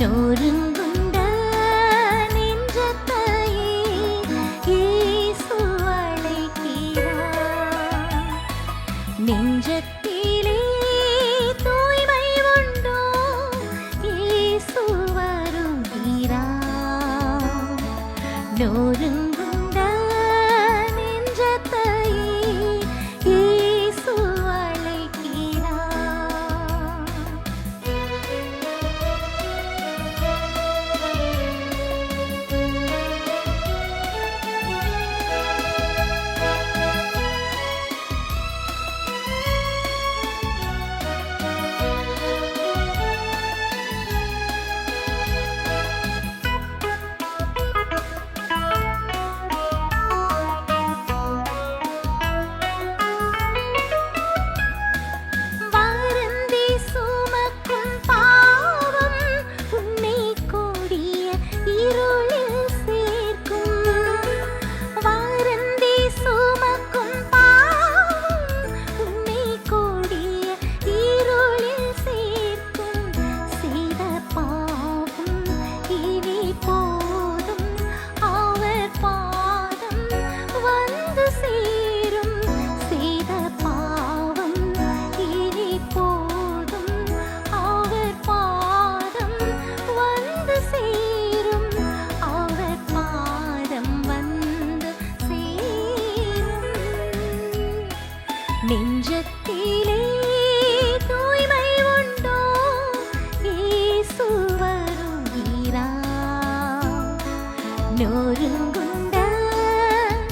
நொறுங்குண்ட நெஞ்சத்தையே இயேசு அழைக்கிறார். நெஞ்சத்திலே தூய்மை உண்டோ இயேசு வருகிறார். நொறுங்குண்ட நெஞ்சத்தையே இயேசு அழைக்கிறார். வருந்தி சுமக்கும் பாவம் உன்னை கொடிய இருளில் சேர்க்கும். வருந்தி சுமக்கும் பாவம் உன்னை கொடிய இருளில் சேர்க்கும். செய்த பாவம் இனி போதும் அவர் பாதம் வந்து சேரும். செய்த பாவம் இனி போதும் அவர் பாதம் வந்து சேரும். அவர் பாதம் வந்து சேரும். நெஞ்சத்திலே தூய்மை உண்டோ இயேசு வருகிறார். நொறுங்குண்ட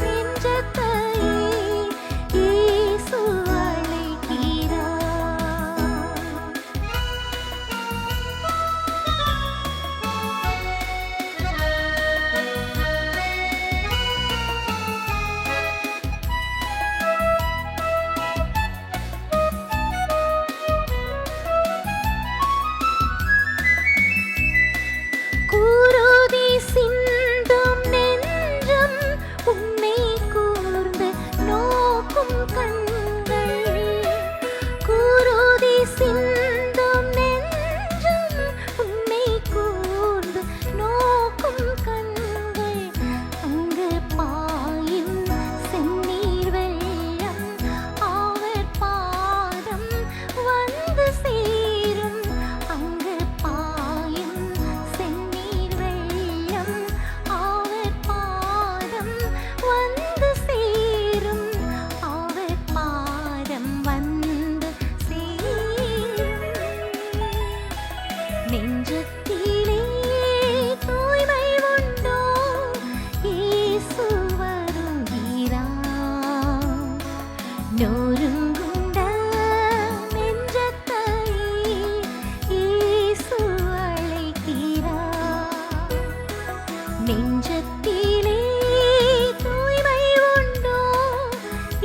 நெஞ்சத்தையே இயேசு அழைக்கிறார். குருதி சிந்தும் நெஞ்சம் உன்னை கூர்ந்து நோக்கும் கண்கள். குருதி சிந்தும் நெஞ்சம் உன்னை கூர்ந்து நோக்கும் கண்கள். அங்கு பாயும் செந்நீர் வெள்ளம் அவர் பாதம் வந்து சேரும். அங்கு பாயும் செந்நீர் வெள்ளம் அவர் பாதம் வந்து சேரும். அவர் பாதம் வந்து சேரும். நெஞ்சத்திலே தூய்மை உண்டோ இயேசு வருகிறார். நொறுங்குண்ட நெஞ்சத்தையே இயேசு அழைக்கிறார். நெஞ்சத்திலே தூய்மை உண்டோ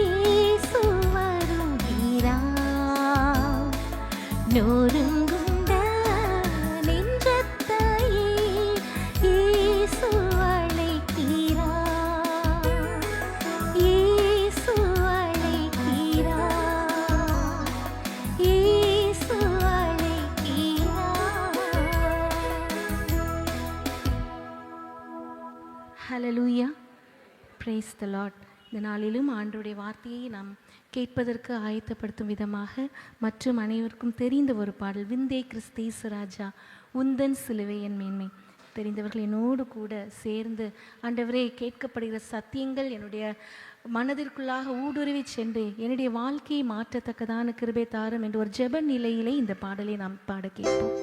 இயேசு வருகிறார். நொறுங்குண்ட நெஞ்சத்தையே இயேசு அழைக்கிறார். இயேசு அழைக்கிறார். இயேசு அழைக்கிறார். ஹல்லேலூயா. Praise the Lord. இந்த நாளிலும் ஆண்டவருடைய வார்த்தையை நாம் கேட்பதற்கு ஆயத்தப்படுத்தும் விதமாக மற்றும் அனைவருக்கும் தெரிந்த ஒரு பாடல், விந்தே கிறிஸ்தேசு ராஜா உந்தன் சிலுவையின் மேன்மை. தெரிந்தவர்கள் என்னோடு கூட சேர்ந்து, ஆண்டவரே, கேட்கப்படுகிற சத்தியங்கள் என்னுடைய மனதிற்குள்ளாக ஊடுருவி சென்று என்னுடைய வாழ்க்கையை மாற்றத்தக்கதான கிருபை தாரும் என்ற ஒரு ஜெப நிலையிலே இந்த பாடலை நாம் பாட கேட்போம்.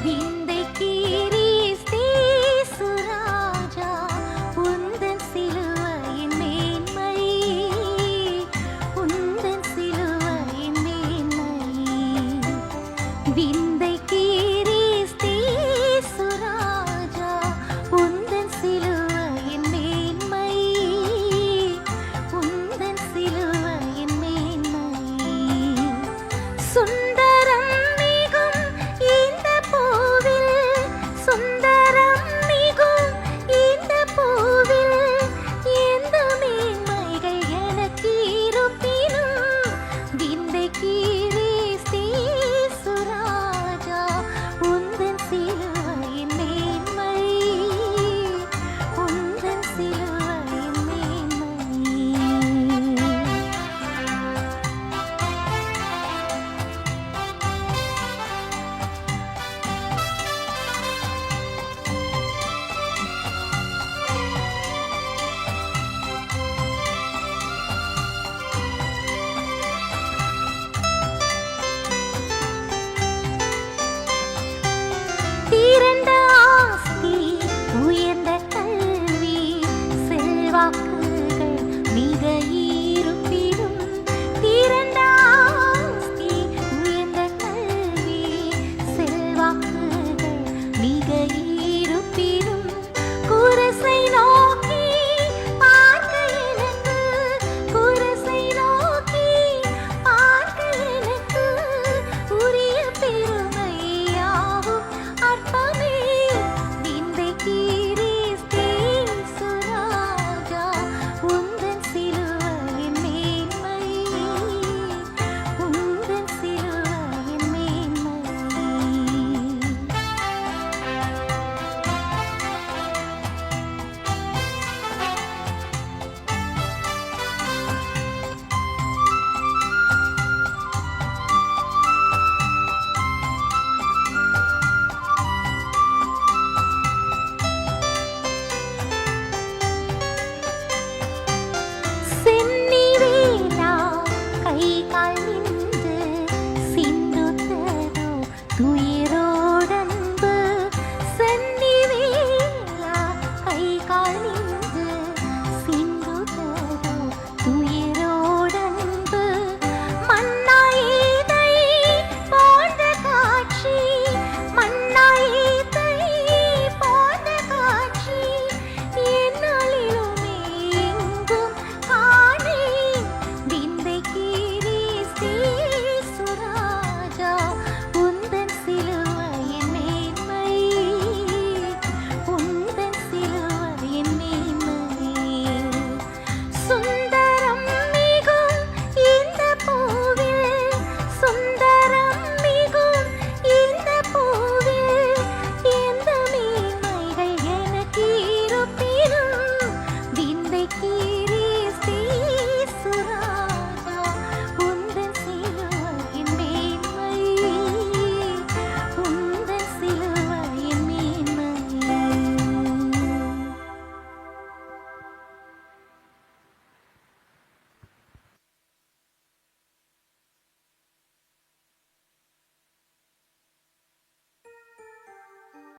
விந்தை கிறிஸ்தேசுவே நீர்